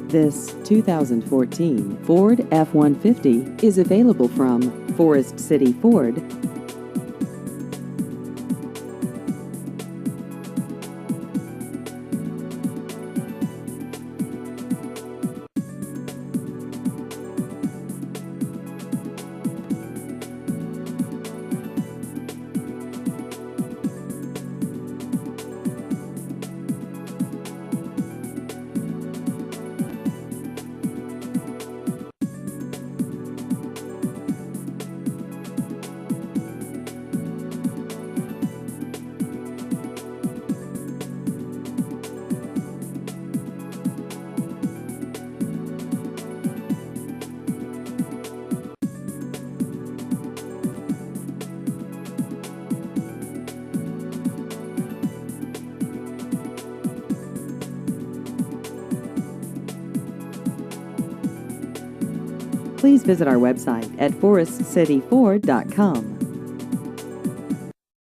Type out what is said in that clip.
This 2014 Ford F-150 is available from Forest City Ford. Please visit our website at forestcityford.com.